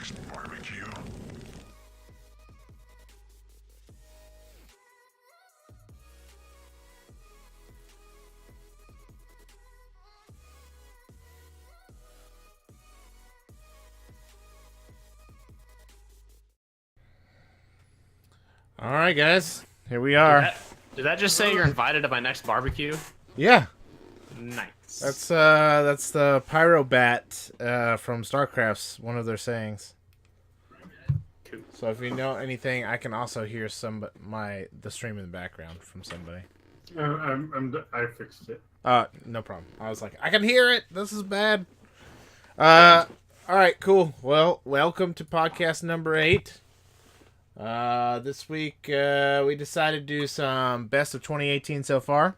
next barbecue? All right, guys, here we are. Did that just say you're invited to my next barbecue? Yeah, Nice. that's the pyro bat from StarCraft's one of their sayings. Cool. So if you know anything, I can also hear the stream in the background from somebody. I fixed it. No problem. I was like, I can hear it. This is bad. All right, cool. Well, welcome to podcast number 8. This week we decided to do some best of 2018 so far.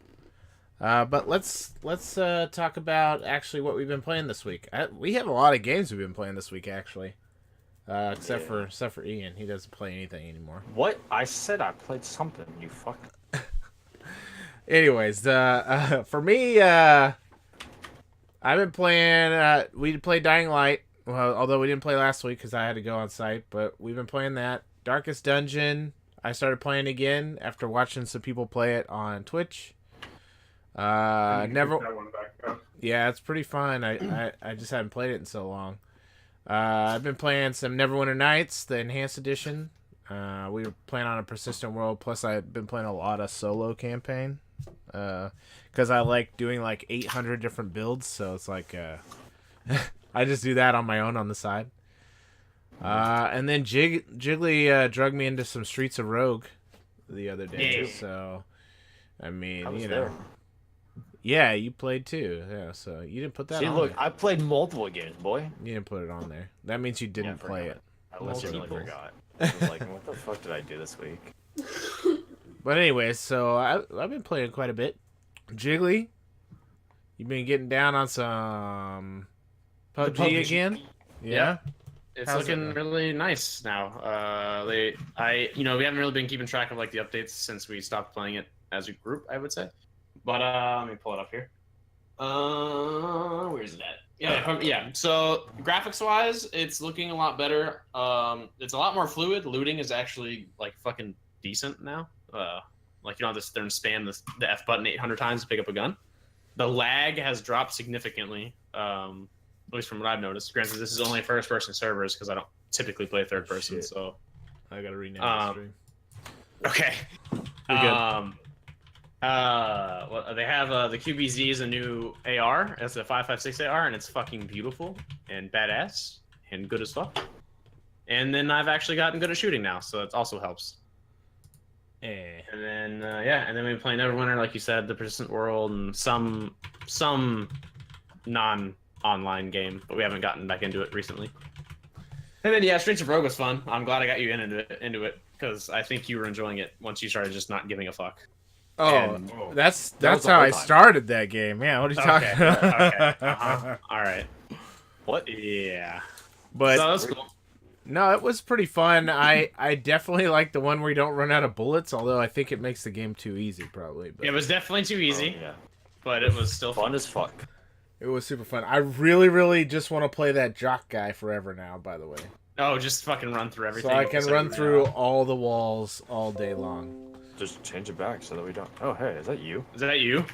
But let's talk about actually what we've been playing this week. We have a lot of games we've been playing this week actually. Except for Ian, he doesn't play anything anymore. What? I said I played something, you fuck. Anyways, for me, I've been playing. We played Dying Light. Well, although we didn't play last week because I had to go on site, but we've been playing that. Darkest Dungeon, I started playing again after watching some people play it on Twitch. Never. That one back up. Yeah, it's pretty fun. I just haven't played it in so long. I've been playing some Neverwinter Nights, the enhanced edition. We were playing on a persistent world. Plus, I've been playing a lot of solo campaign. Because I like doing like 800 different builds. So it's like I just do that on my own on the side. And then Jiggly drug me into some Streets of Rogue the other day. Yeah. So, I mean, I was you know. there. Yeah, you played too. Yeah, so you didn't put that See, on look, there. I played multiple games, boy. You didn't put it on there. That means you didn't play it. I Unless you're legitimately evil. forgot. I was like, what the fuck did I do this week? But anyways, so I've been playing quite a bit. Jiggly, you've been getting down on some PUBG, PUBG. again? Yeah. It's How's looking it? really nice now. We haven't really been keeping track of like the updates since we stopped playing it as a group, I would say. But let me pull it up here. Where's it at? Yeah. So graphics wise, it's looking a lot better. It's a lot more fluid. Looting is actually like fucking decent now. Like you don't have to sit there and spam the F button 800 times to pick up a gun. The lag has dropped significantly. At least from what I've noticed. Granted, this is only first-person servers because I don't typically play third-person. Shit. So I gotta rename the stream. okay. You're good. They have the QBZ is a new AR. It's a 5.56 AR, and it's fucking beautiful and badass and good as fuck. And then I've actually gotten good at shooting now, so it also helps. And then and then we've been playing Neverwinter, like you said, the Persistent World, and some non-online game, but we haven't gotten back into it recently. And then Streets of Rogue was fun. I'm glad I got you into it because I think you were enjoying it once you started just not giving a fuck. Oh, that's was the how whole I time. started that game. Yeah, what are you talking about? Okay. All right. What? Yeah. But So that's cool. no, it was pretty fun. I definitely like the one where you don't run out of bullets, although I think it makes the game too easy, probably. But It was definitely too easy, Oh, yeah. but it was still Fun fun. as fuck. it was super fun. I really, really just want to play that jock guy forever now, by the way. Oh, just fucking run through everything. So I can except run for through now. all the walls all day long. Just change it back so that we don't. Oh, hey, is that you? Is that you?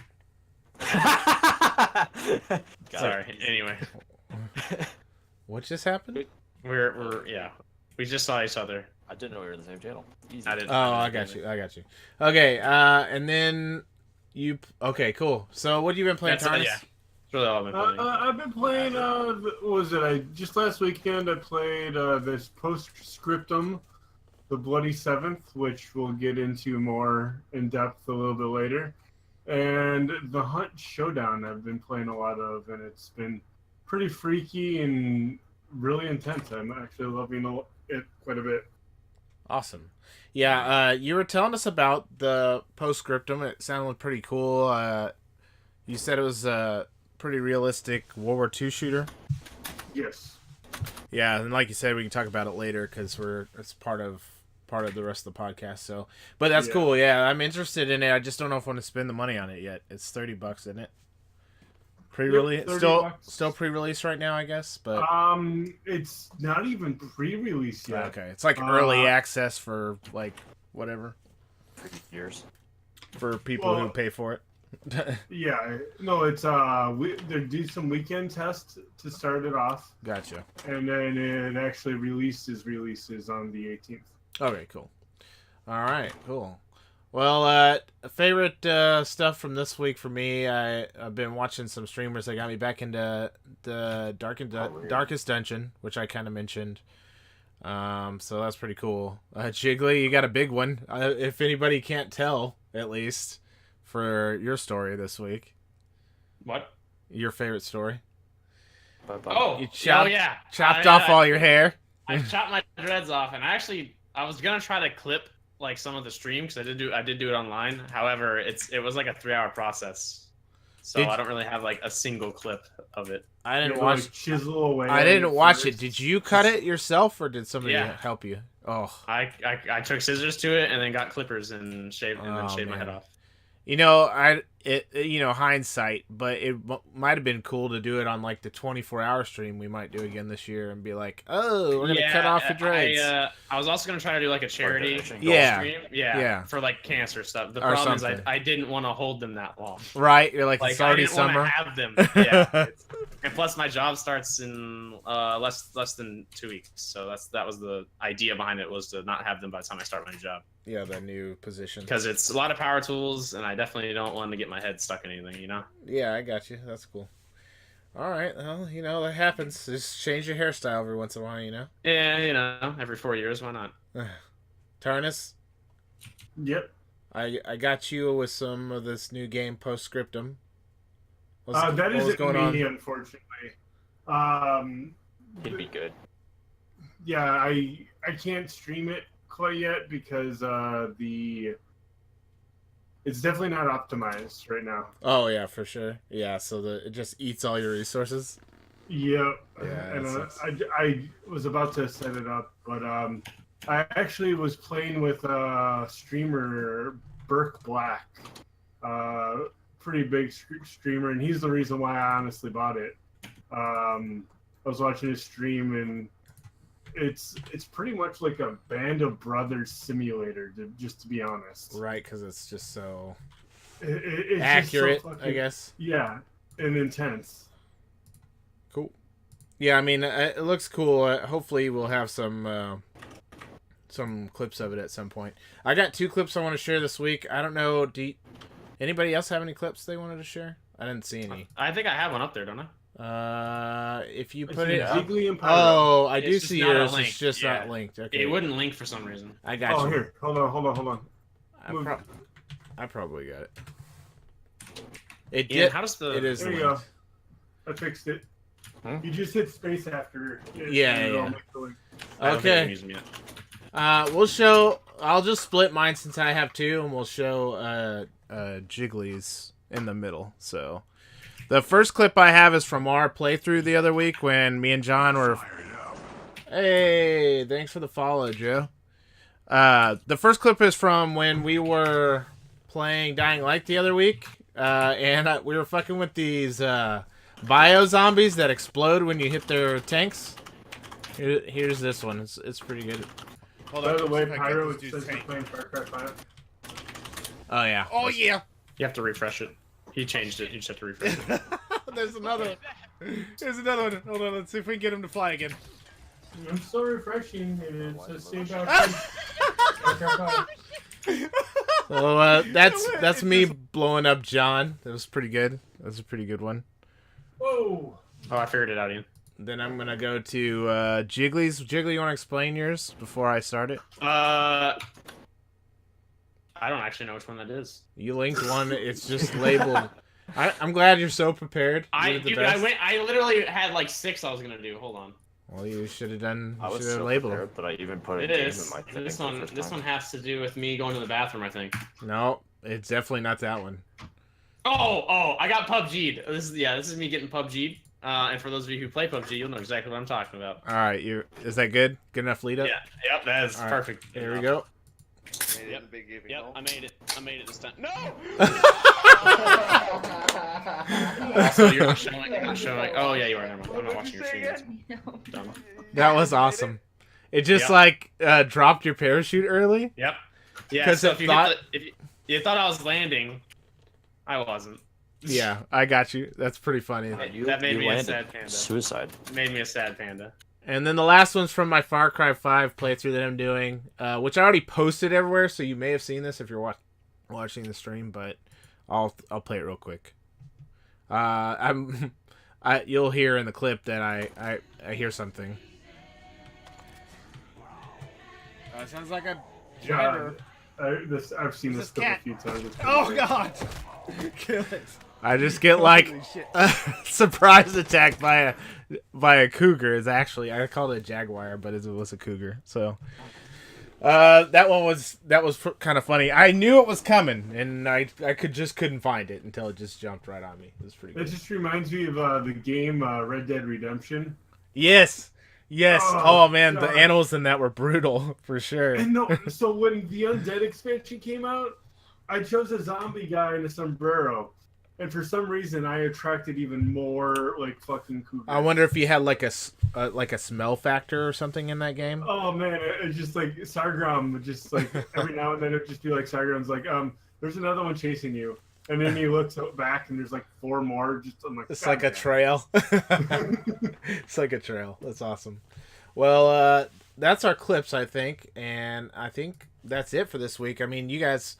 Got Sorry. Anyway, What just happened? we're we just saw each other. I didn't know we were in the same channel. Easy. I didn't. Oh, I got you. Okay, and then you... Okay, cool. So what have you been playing, That's Thomas? yeah. That's really all I've been playing. I've been playing. What was it? Just last weekend I played this Scriptum, the Bloody Seventh, which we'll get into more in depth a little bit later, and the Hunt Showdown I've been playing a lot of, and it's been pretty freaky and really intense. I'm actually loving it quite a bit. Awesome. Yeah, you were telling us about the Postscriptum. It sounded pretty cool. You said it was a pretty realistic World War II shooter. Yes. Yeah, and like you said, we can talk about it later because it's part of the rest of the podcast. So, but that's Yeah. cool. Yeah, I'm interested in it. I just don't know if I want to spend the money on it yet. It's $30, isn't it? Pre-release, Yep, 30 still bucks. pre-release right now, I guess. But It's not even pre-release yet. okay, it's like early access for like whatever 3 years. for people who Well, pay for it. Yeah, no, it's they do some weekend tests to start it off, Gotcha. and then it actually releases on the 18th. Okay, cool. All right, cool. Well, favorite stuff from this week for me, I've been watching some streamers that got me back into the Darkest Dungeon, which I kind of mentioned. So that's pretty cool. Jiggly, you got a big one. If anybody can't tell, at least, for your story this week. What? Your favorite story. Bye-bye. Oh, You chopped yeah. off all your hair. I chopped my dreads off, and I was gonna try to clip like some of the stream because I did do it online. However, it was like a 3-hour process, so I don't really have like a single clip of it. I didn't You watch. like, chisel away. I didn't watch it. first. Did you cut it yourself, or did somebody Yeah. help you? Oh, I took scissors to it and then got clippers and shaved my head off. you know, hindsight, but it might have been cool to do it on like the 24-hour stream we might do again this year and be like, oh, we're gonna cut off the dreads. I was also gonna try to do like a charity donation. Yeah. stream, for like cancer stuff. The Or problem is something. I didn't want to hold them that long. Right? You're like, Like it's I already didn't want summer. to have them. Yeah. And plus, my job starts in less than 2 weeks, so that was the idea behind it, was to not have them by the time I start my new job. Yeah, the new position. Because it's a lot of power tools, and I definitely don't want to get my head stuck in anything, you know. Yeah, I got you. That's cool. All right, well, that happens. Just change your hairstyle every once in a while, Yeah, every 4 years, why not? Tarnus, Yep. I got you with some of this new game, Scriptum. That isn't me, unfortunately. He'd be good. Yeah, I can't stream it quite yet because it's definitely not optimized right now. Oh yeah, for sure. Yeah, so it just eats all your resources. Yep. Yeah, And that sucks. I was about to set it up, but I actually was playing with streamer Burke Black, pretty big streamer, and he's the reason why I honestly bought it. I was watching his stream, and it's pretty much like a Band of Brothers simulator, just to be honest. Right, because it's just so It's accurate, just so fucking, I guess. Yeah, and intense. Cool. Yeah, I mean, it looks cool. Hopefully, we'll have some clips of it at some point. I got 2 clips I want to share this week. I don't know. Anybody else have any clips they wanted to share? I didn't see any. I think I have one up there, don't I? If you It's put it Yeah. up. Jiggly and Pyro. Oh, I It's do just see not a yours. link. It's just Yeah. not linked. Okay. It wouldn't link for some reason. I got you. Here. Hold on. I probably got it. It Ian, did. how does the It is There you linked. go. I fixed it. Hmm? You just hit space after it. Yeah, and it'll yeah. make the link. I don't think Okay. I'm using it. We'll show. I'll just split mine since I have 2, and we'll show Jiggly's in the middle. So, the first clip I have is from our playthrough the other week when me and John were. Hey, thanks for the follow, Joe. The first clip is from when we were playing Dying Light the other week, and we were fucking with these bio zombies that explode when you hit their tanks. Here's this one. It's pretty good. Hold By the way, see if I can Pyro, get it this says dude's you're tank. playing Far Cry 5. Oh yeah. Oh yeah. You have to refresh it. He changed it. You just have to refresh it. There's another one. There's another one. Hold on. Let's see if we can get him to fly again. I'm so refreshing, and it's the same about Far Cry 5. So that's me blowing up John. That was pretty good. That was a pretty good one. Whoa! Oh, I figured it out, Ian. Then I'm gonna go to Jiggly's. Jiggly, you want to explain yours before I start it? I don't actually know which one that is. You linked one. It's just labeled. I'm glad you're so prepared. You did the best. I literally had like 6 I was gonna do. Hold on. Well, you should have done. I You was should have so labeled prepared, but I even put a It game is. in my thing. This for the one. first This time. one has to do with me going to the bathroom, I think. them. No, it's definitely not that one. Oh! I got PUBG'd. This is me getting PUBG'd. And for those of you who play PUBG, you'll know exactly what I'm talking about. All right, is that good? Good enough lead up? Yeah. Yep. That is All right, perfect. Here we go. made it in the big game. Yep, I made it. I made it this time. No! Also, you're not showing. You're not showing. Oh, yeah, you are. Never mind. I'm not watching your stream. Dumb. That was awesome. It just dropped your parachute early. Yep. Yeah. 'Cause So it if you thought I was landing, I wasn't. Yeah, I got you. That's pretty funny. That made me a landed. sad panda. Suicide. Made me a sad panda. And then the last one's from my Far Cry 5 playthrough that I'm doing, which I already posted everywhere, so you may have seen this if you're watching the stream, but I'll play it real quick. You'll hear in the clip that I hear something. It sounds like a driver. I've seen this clip a few times. Oh God! Kill it! I just get like surprise attacked by a cougar. Is actually I called it a jaguar, but it was a cougar. So that was kind of funny. I knew it was coming, and I couldn't find it until it just jumped right on me. It was pretty good. It just reminds me of the game Red Dead Redemption. Yes. Oh man, God. the animals in that were brutal for sure. And no, so when the Undead expansion came out, I chose a zombie guy in a sombrero. And for some reason, I attracted even more like fucking cougars. I wonder if you had like a smell factor or something in that game. Oh man, it's just like Sargram would just like every now and then it'd just be like Sargram's like, there's another one chasing you, and then he looks back and there's like 4 more. Just I'm like, it's like a trail. It's like a trail. That's awesome. Well, that's our clips, I think, and I think that's it for this week. I mean, you guys.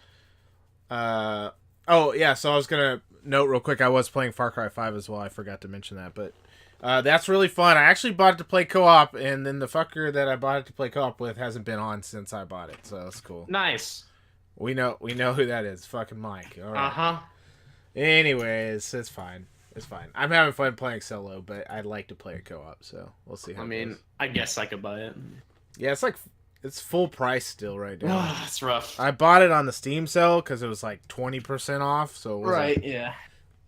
Oh yeah, so I was gonna note real quick. I was playing Far Cry 5 as well. I forgot to mention that, but that's really fun. I actually bought it to play co-op, and then the fucker that I bought it to play co-op with hasn't been on since I bought it, so that's cool. Nice. We know who that is. Fucking Mike. All right. Uh-huh. Anyways, it's fine. It's fine. I'm having fun playing solo, but I'd like to play a co-op, so we'll see how I it mean, goes. I guess I could buy it. Yeah, it's full price still right now. That's rough. I bought it on the Steam sale because it was like 20% off, so it wasn't, yeah.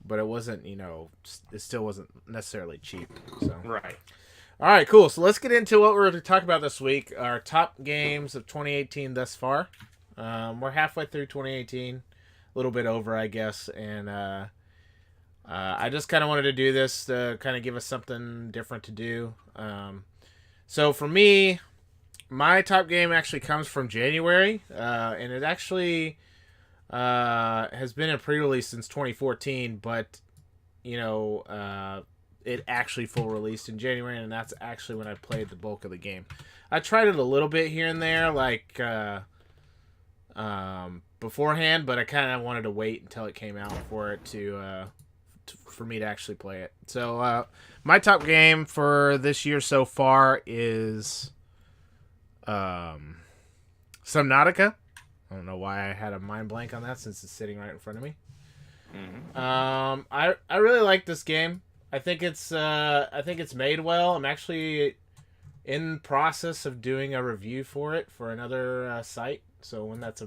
but it wasn't, it still wasn't necessarily cheap. So Right. all right, cool. So let's get into what we're going to talk about this week. Our top games of 2018 thus far. We're halfway through 2018, a little bit over, I guess, and I just kind of wanted to do this to kind of give us something different to do. So for me, my top game actually comes from January, and it actually has been in pre-release since 2014, but it actually full released in January, and that's actually when I played the bulk of the game. I tried it a little bit here and there, like beforehand, but I kind of wanted to wait until it came out for it for me to actually play it. So my top game for this year so far is Subnautica. I don't know why I had a mind blank on that since it's sitting right in front of me. Mm-hmm. I really like this game. I think it's made well. I'm actually in process of doing a review for it for another site. So when that's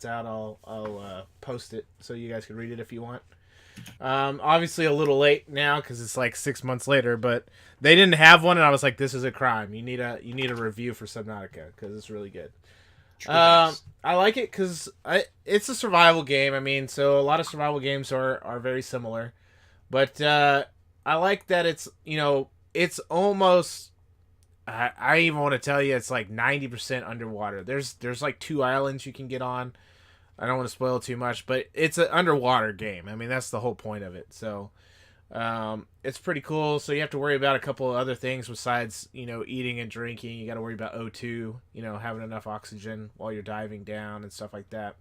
out, I'll post it so you guys can read it if you want. Obviously a little late now because it's like 6 months later, but they didn't have one, and I was like, this is a crime. You need a review for Subnautica because it's really good. I like it because it's a survival game. I mean, so a lot of survival games are very similar, but I like that it's it's almost. I even want to tell you it's like 90% underwater. There's like 2 islands you can get on. I don't want to spoil too much, but it's an underwater game. I mean, that's the whole point of it. So it's pretty cool. So you have to worry about a couple of other things besides, eating and drinking. You got to worry about O2, having enough oxygen while you're diving down and stuff like that.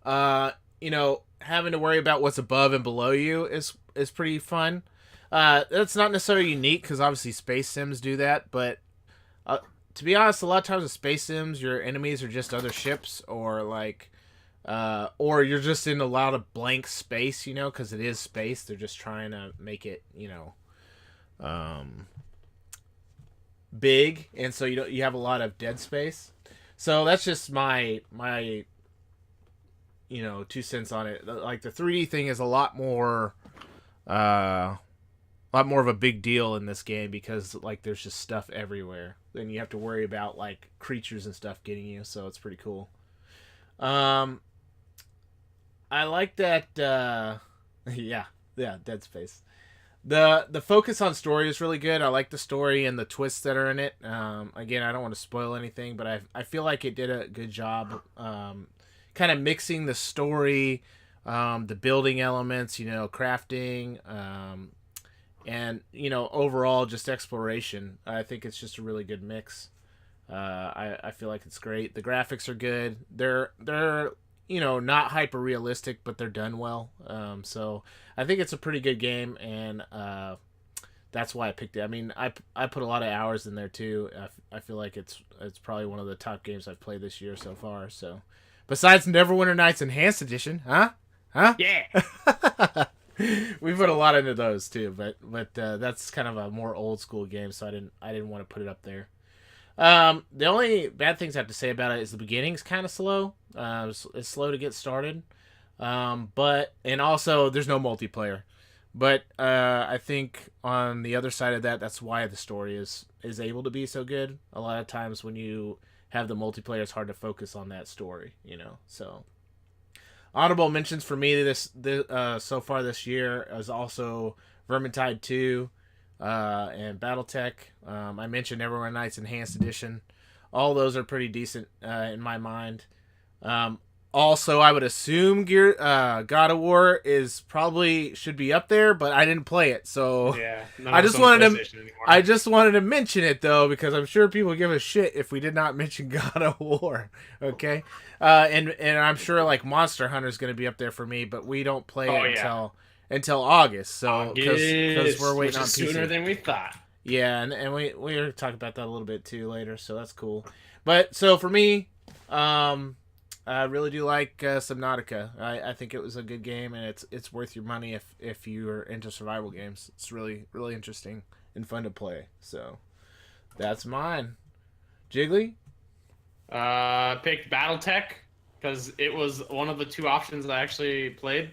Having to worry about what's above and below you is pretty fun. That's not necessarily unique because obviously space sims do that, but to be honest, a lot of times with space sims, your enemies are just other ships or or you're just in a lot of blank space, because it is space. They're just trying to make it, big, and so you have a lot of dead space. So that's just my 2 cents on it. Like the 3D thing is a lot more of a big deal in this game because like there's just stuff everywhere. Then you have to worry about like creatures and stuff getting you, so it's pretty cool. Um, I like that. Yeah, Dead Space. The focus on story is really good. I like the story and the twists that are in it. Again, I don't want to spoil anything, but I feel like it did a good job. Kind of mixing the story, the building elements, crafting, and overall just exploration. I think it's just a really good mix. I feel like it's great. The graphics are good. They're not hyper realistic, but they're done well. So I think it's a pretty good game, and that's why I picked it. I mean, I put a lot of hours in there too. I feel like it's probably one of the top games I've played this year so far. So besides Neverwinter Nights Enhanced Edition, huh? Yeah. We put a lot into those too, but that's kind of a more old school game, so I didn't want to put it up there. The only bad things I have to say about it is the beginning's kind of slow. It's slow to get started. And also there's no multiplayer. But I think on the other side of that, that's why the story is able to be so good. A lot of times when you have the multiplayer, it's hard to focus on that story, So honorable mentions for me this so far this year is also Vermintide 2. And Battletech. I mentioned Neverwinter Nights Enhanced Edition. All those are pretty decent in my mind. Also, I would assume God of War should be up there, but I didn't play it, so Yeah. I just wanted to mention it though, because I'm sure people give a shit if we did not mention God of War. Okay, and I'm sure like Monster Hunter is going to be up there for me, but we don't play it until August, so because we're waiting on PC. Sooner than we thought. Yeah, and we were talking about that a little bit too later, so that's cool. But so for me, I really do like Subnautica. I think it was a good game, and it's worth your money if you're into survival games. It's really really interesting and fun to play. So that's mine. Jiggly? Picked BattleTech because it was one of the two options I actually played.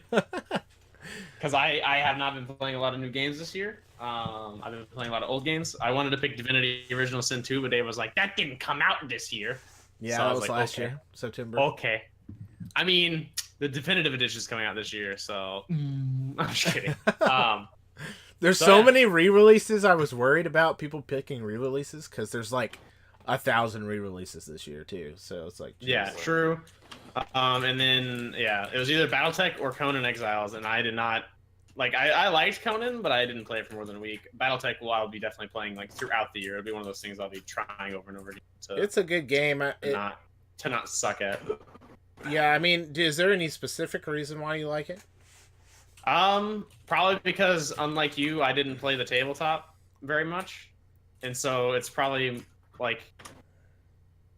Because I have not been playing a lot of new games this year. I've been playing a lot of old games. I wanted to pick Divinity Original Sin 2, but Dave was like, that didn't come out this year. Yeah, so that was last year, September. Okay. I mean, the definitive edition is coming out this year, so I'm just kidding. There's so many re-releases. I was worried about people picking re-releases because there's like 1,000 re-releases this year too. So it's like, yeah, true. And then it was either BattleTech or Conan Exiles, and I did not like. I liked Conan, but I didn't play it for more than a week. BattleTech, I'll be definitely playing like throughout the year. It'll be one of those things I'll be trying over and over again. It's a good game. To not suck at. Yeah, I mean, is there any specific reason why you like it? Probably because unlike you, I didn't play the tabletop very much, and so it's probably like.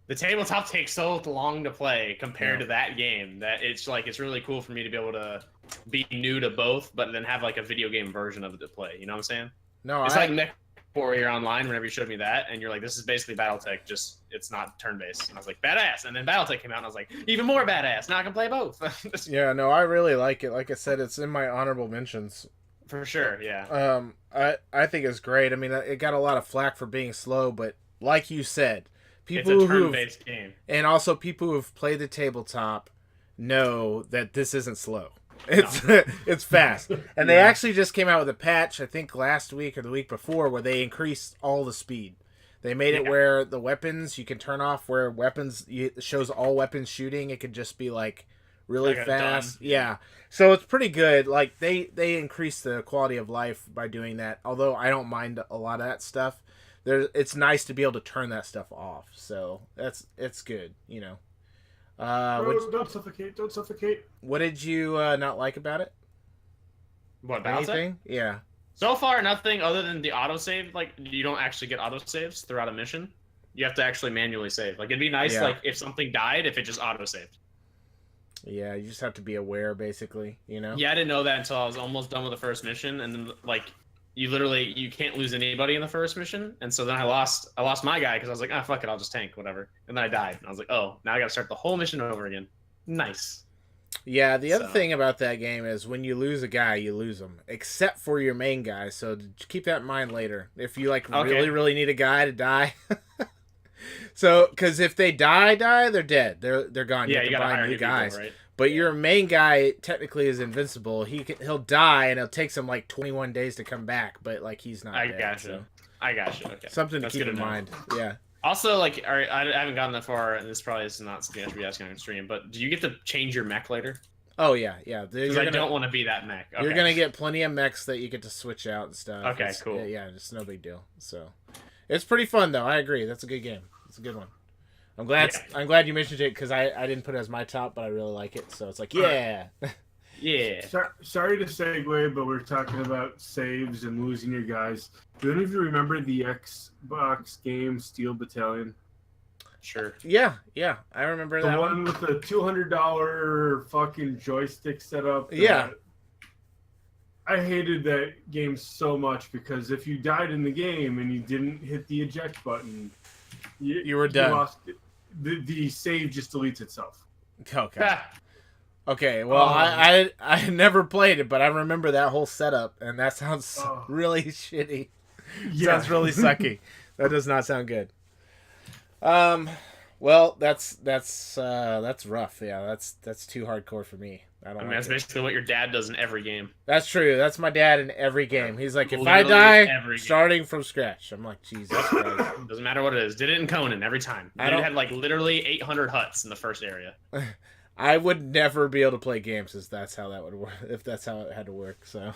The tabletop takes so long to play compared to that game that it's really cool for me to be able to be new to both, but then have like a video game version of it to play. You know what I'm saying? No, it's like Mech Warrior Online. Whenever you showed me that, and you're like, "This is basically BattleTech, just it's not turn-based." And I was like, "Badass!" And then BattleTech came out, and I was like, "Even more badass!" Now I can play both. Yeah, no, I really like it. Like I said, it's in my honorable mentions for sure. Yeah. I think it's great. I mean, it got a lot of flack for being slow, but like you said. People it's a turn-based game. And also people who have played the tabletop know that this isn't slow. It's fast. And they actually just came out with a patch, I think last week or the week before, where they increased all the speed. They made it where the weapons, you can turn off where weapons, it shows all weapons shooting. It could just be like really fast. Done. Yeah. So it's pretty good. Like they increased the quality of life by doing that. Although I don't mind a lot of that stuff. It's nice to be able to turn that stuff off, so it's good, Don't suffocate! Don't suffocate! What did you not like about it? What, anything? Yeah. So far, nothing other than the autosave. Like, you don't actually get autosaves throughout a mission. You have to actually manually save. Like, it'd be nice, like if something died, if it just autosaved. Yeah, you just have to be aware, basically. Yeah, I didn't know that until I was almost done with the first mission, and then like. You can't lose anybody in the first mission, and so then I lost my guy because I was like, fuck it, I'll just tank, whatever. And then I died, and I was like, oh, now I gotta start the whole mission over again. Nice. Yeah, the other thing about that game is when you lose a guy, you lose him, except for your main guy. So keep that in mind later. If you really really need a guy to die, So, because if they die, they're dead. They're gone. Yeah, you you have to gotta buy hire new new people, guys. right? But your main guy technically is invincible. He'll die, and it takes him like 21 days to come back. But like he's not I dead. gotcha. So. I gotcha. Okay. Something to That's keep good in to know. mind. Yeah. Also, like, all right, I haven't gotten that far, and this probably is not something I should be asking on stream. But do you get to change your mech later? Oh yeah. Because I don't want to be that mech. Okay. You're gonna get plenty of mechs that you get to switch out and stuff. Okay, cool. Yeah, it's no big deal. So, it's pretty fun though. I agree. That's a good game. It's a good one. I'm glad you mentioned it because I didn't put it as my top, but I really like it. So it's like yeah. Yeah. Sorry to segue, but we're talking about saves and losing your guys. Do any of you remember the Xbox game Steel Battalion? Sure. Yeah, I remember The that one with the $200 fucking joystick setup. Yeah. I hated that game so much because if you died in the game and you didn't hit the eject button, You were done. lost it. The save just deletes itself. Okay. Okay, well, I never played it, but I remember that whole setup, and that sounds really shitty. Yeah. Sounds really sucky. That does not sound good. Well, that's rough. Yeah, that's too hardcore for me. I mean, that's basically what your dad does in every game. That's true. That's my dad in every game. He's like, if Literally I die, every game. starting from scratch. I'm like, Jesus Christ. Doesn't matter what it is. Did it in Conan every time. I Dude don't- had like literally 800 huts in the first area. I would never be able to play games if that's how that would work. If that's how it had to work. So,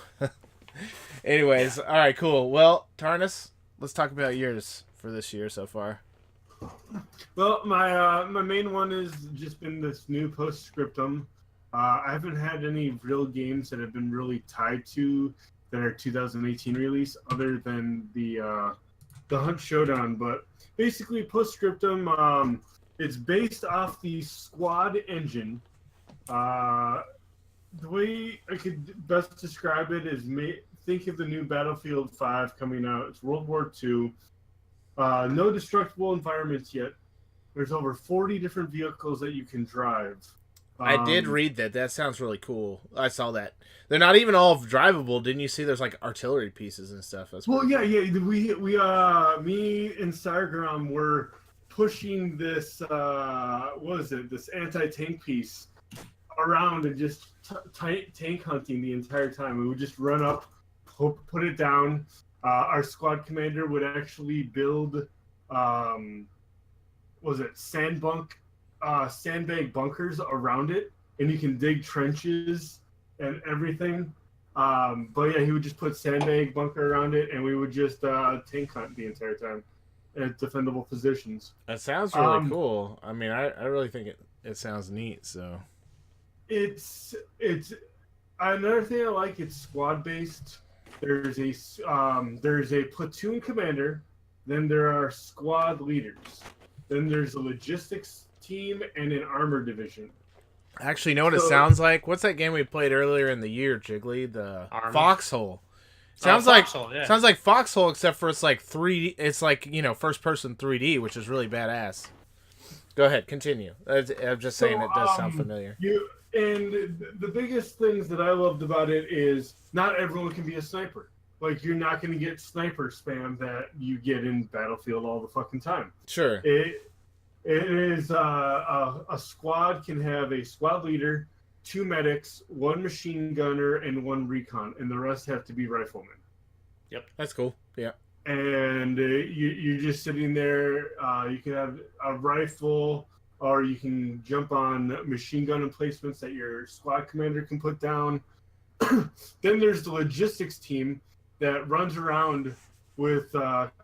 anyways, all right, cool. Well, Tarnus, let's talk about yours for this year so far. Well, my main one has just been this new Postscriptum. I haven't had any real games that have been really tied to that are 2018 release, other than the Hunt Showdown. But basically, Postscriptum, it's based off the Squad engine. The way I could best describe it is think of the new Battlefield 5 coming out. It's World War II. No destructible environments yet. There's over 40 different vehicles that you can drive. I did read that. That sounds really cool. I saw that. They're not even all drivable. Didn't you see? There's like artillery pieces and stuff. That's Well, pretty yeah, cool. yeah. Me and Sargram were pushing this. What is it? This anti-tank piece around and just tank hunting the entire time. We would just run up, put it down. Our squad commander would actually build, sandbag bunkers around it, and you can dig trenches and everything. But yeah, he would just put sandbag bunker around it, and we would just tank hunt the entire time at defendable positions. That sounds really cool. I mean, I really think it sounds neat. So It's another thing I like. It's squad based. There's a platoon commander, then there are squad leaders, then there's a logistics team and an armor division. actually, you know what it sounds like? What's that game we played earlier in the year, Jiggly? The Army? Foxhole. Sounds like Foxhole, yeah. sounds like Foxhole, except for it's like 3D. It's like, first person 3D, which is really badass. Go ahead, continue. I'm just saying it does sound familiar. And the biggest things that I loved about it is not everyone can be a sniper. Like, you're not going to get sniper spam that you get in Battlefield all the fucking time. Sure. It is a squad can have a squad leader, 2 medics, 1 machine gunner, and 1 recon, and the rest have to be riflemen. That's cool. Yeah. And you're just sitting there. You can have a rifle, or you can jump on machine gun emplacements that your squad commander can put down. Then there's the logistics team that runs around with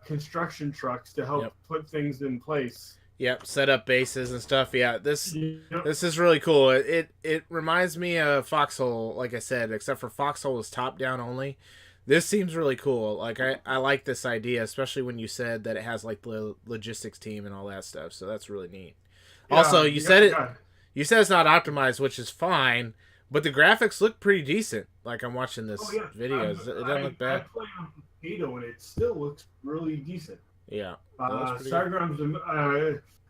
construction trucks to help put things in place. Yep, set up bases and stuff. Yeah, this is really cool. It reminds me of Foxhole, like I said, except for Foxhole is top down only. This seems really cool. Like I like this idea, especially when you said that it has like the logistics team and all that stuff. So that's really neat. Also, you said it's not optimized, which is fine, but the graphics look pretty decent. Like I'm watching this videos, it doesn't look bad. I play on potato and it still looks really decent. Yeah. Starground's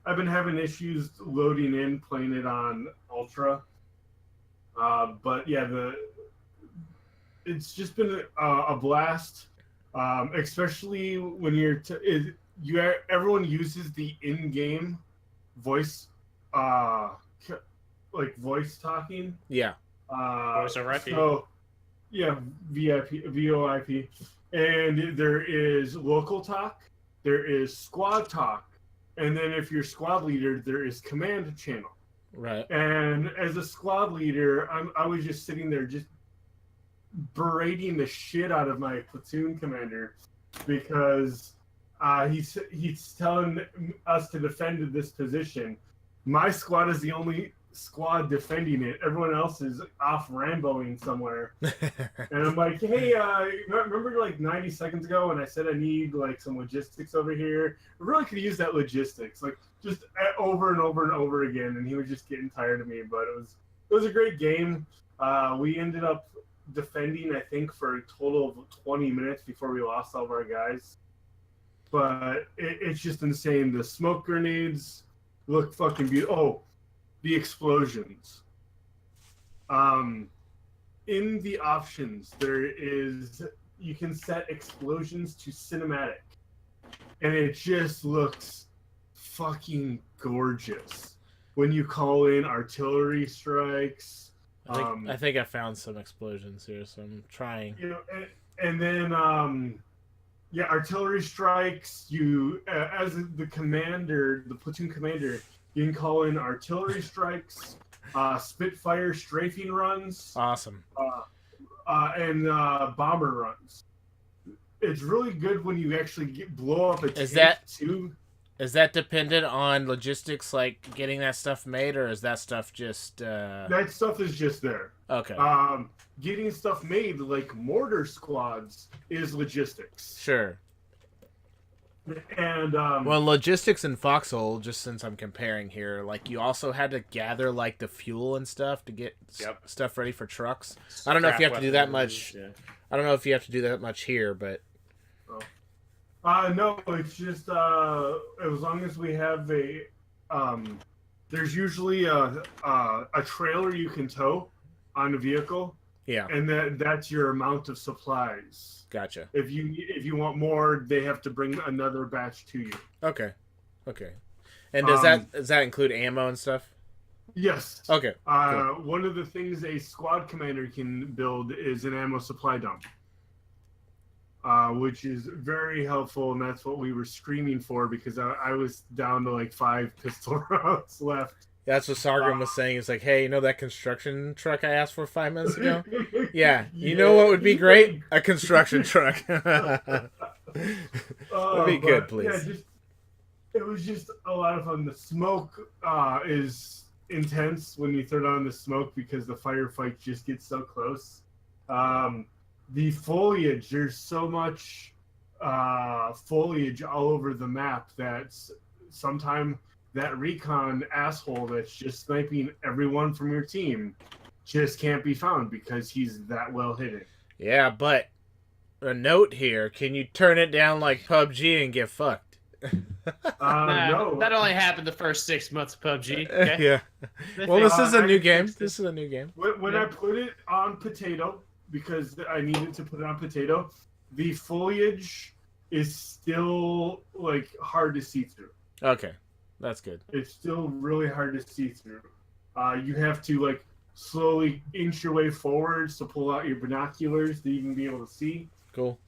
I've been having issues loading in playing it on Ultra, but yeah, it's just been a blast, especially when everyone uses the in-game voice, like voice talking. Yeah. Voice over IP. So, yeah, VoIP, and there is local talk, there is squad talk, and then if you're squad leader, there is command channel. Right. And as a squad leader, I was just sitting there just berating the shit out of my platoon commander because he's telling us to defend this position. My squad is the only squad defending it. Everyone else is off Ramboing somewhere. And I'm like, hey, remember like 90 seconds ago when I said I need like some logistics over here? I really could use that logistics, like just over and over and over again. And he was just getting tired of me. But it was a great game. We ended up defending, I think, for a total of 20 minutes before we lost all of our guys. But it's just insane. The smoke grenades look fucking beautiful. Oh, the explosions. In the options, you can set explosions to cinematic, and it just looks fucking gorgeous when you call in artillery strikes. I think I found some explosions here, so I'm trying. You know, and then artillery strikes. You as the commander, the platoon commander, you can call in artillery strikes, Spitfire strafing runs, Awesome. and bomber runs. It's really good when you actually blow up a tank too. Is that dependent on logistics, like getting that stuff made, or is that stuff just... That stuff is just there. Okay. Getting stuff made, like mortar squads, is logistics. Sure. And well, logistics in Foxhole, just since I'm comparing here, like you also had to gather like the fuel and stuff to get stuff ready for trucks. I don't know if you have to do that much. Yeah. I don't know if you have to do that much here, but... no, it's just as long as we have a there's usually a trailer you can tow on a vehicle. Yeah. And that's your amount of supplies. Gotcha. If you want more, they have to bring another batch to you. Okay. And does that include ammo and stuff? Yes. Okay. Cool. One of the things a squad commander can build is an ammo supply dump. Which is very helpful, and that's what we were screaming for because I was down to like 5 pistol rounds left. That's what Sargrim was saying. It's like, hey, you know that construction truck I asked for 5 minutes ago? Yeah. You know what would be great? A construction truck. That'd be good, please. Yeah, it was just a lot of fun. The smoke is intense when you throw down the smoke because the firefight just gets so close. The foliage, there's so much foliage all over the map that sometimes that recon asshole that's just sniping everyone from your team just can't be found because he's that well hidden. Yeah, but a note here, can you turn it down like PUBG and get fucked? No. That only happened the first 6 months of PUBG. Okay? Yeah. Well, this is a new game. This is a new game. When I put it on potato, because I needed to put it on potato, the foliage is still like hard to see through. Okay, that's good. It's still really hard to see through. You have to like slowly inch your way forwards to pull out your binoculars to even be able to see. Cool.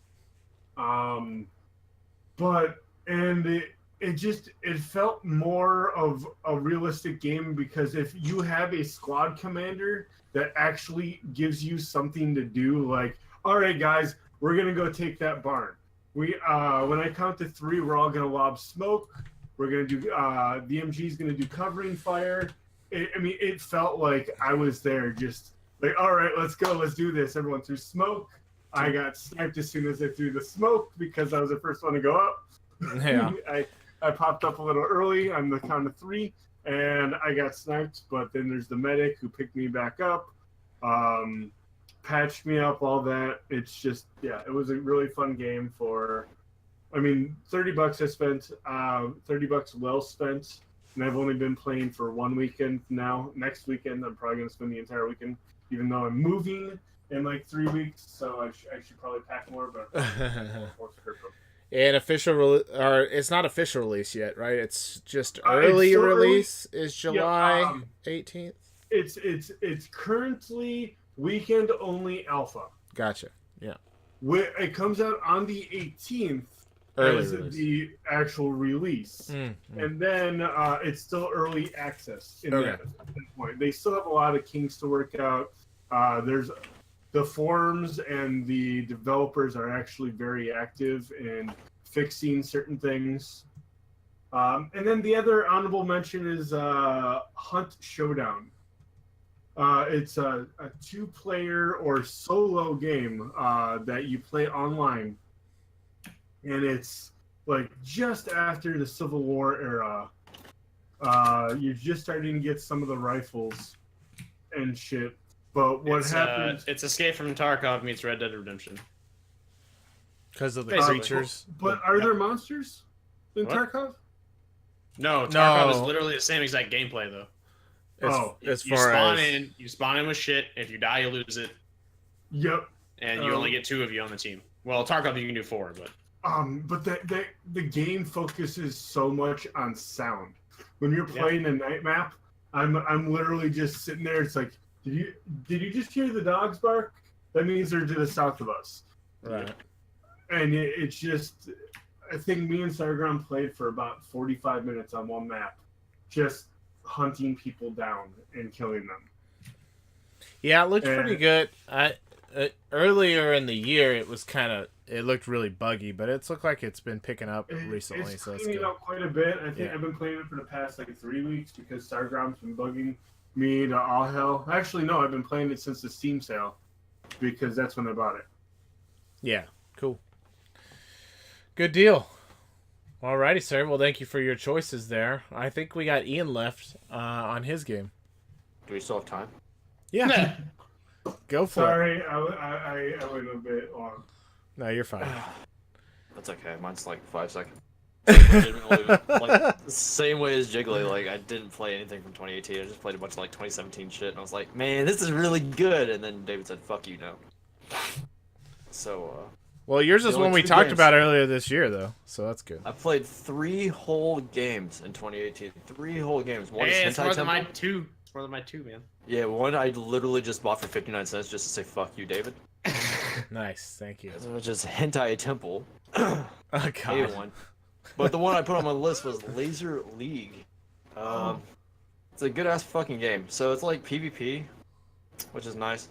But it felt more of a realistic game because if you have a squad commander that actually gives you something to do, like, all right, guys, we're gonna go take that barn. When I count to 3, we're all gonna lob smoke. We're gonna do the MG's gonna do covering fire. It felt like I was there, just like, all right, let's go, let's do this. Everyone threw smoke. I got sniped as soon as I threw the smoke because I was the first one to go up. Yeah. I popped up a little early on the count of 3. And I got sniped, but then there's the medic who picked me back up, patched me up, all that. It's just, it was a really fun game for, $30 I spent, $30 well spent, and I've only been playing for 1 weekend now. Next weekend, I'm probably going to spend the entire weekend, even though I'm moving in like 3 weeks, so I should probably pack more, but And or it's not official release yet, right? It's just It's early still release is July Yeah, 18th. It's currently weekend only alpha. Gotcha. Yeah. It comes out on the 18th Early as release. the actual release, and then it's still early access at that point. They still have a lot of kinks to work out. There's the forums and the developers are actually very active in fixing certain things. And then the other honorable mention is Hunt Showdown. It's a 2-player or solo game that you play online. And it's like just after the Civil War era. You're just starting to get some of the rifles and shit. But what happens... It's Escape from Tarkov meets Red Dead Redemption. Because of the Basically. creatures. But are there monsters in What? Tarkov? No, Tarkov is No. literally the same exact gameplay though. As You far spawn as you spawn in with shit. If you die, you lose it, Yep. and you only get 2 of you on the team. Well, Tarkov you can do 4, but But the game focuses so much on sound. When you're playing a night map, I'm literally just sitting there. It's like, did you just hear the dogs bark? That means they're to the south of us. right. And it's just, I think me and Sargon played for about 45 minutes on one map, just hunting people down and killing them. Yeah, it looked pretty good. Earlier in the year, it looked really buggy, but it's looked like it's been picking up recently. It's So it's cleaning good. up quite a bit. I think I've been playing it for the past 3 weeks because Sargon's been bugging me to all hell. Actually, no, I've been playing it since the Steam sale because that's when I bought it. Yeah, cool. Good deal. Alrighty, sir. Well, thank you for your choices there. I think we got Ian left on his game. Do we still have time? Yeah, go for it. Sorry, I went a bit long. No, you're fine. That's okay. Mine's like 5 seconds. Like the same way as Jiggly. Like I didn't play anything from 2018. I just played a bunch of 2017 shit, and I was like, man, this is really good. And then David said, "Fuck you, no." So. Well, yours is only one we 2 talked games. about earlier this year, though. So that's good. I played 3 whole games in 2018. 3 whole games. One hey, is it's Hentai more than Temple. my 2. It's more than my 2, man. Yeah, one I literally just bought for 59 cents just to say "fuck you, David." Nice, thank you. Which is Hentai Temple. Oh Hated God. one. But the one I put on my list was Lazer League. It's a good ass fucking game. So it's like PvP, which is nice.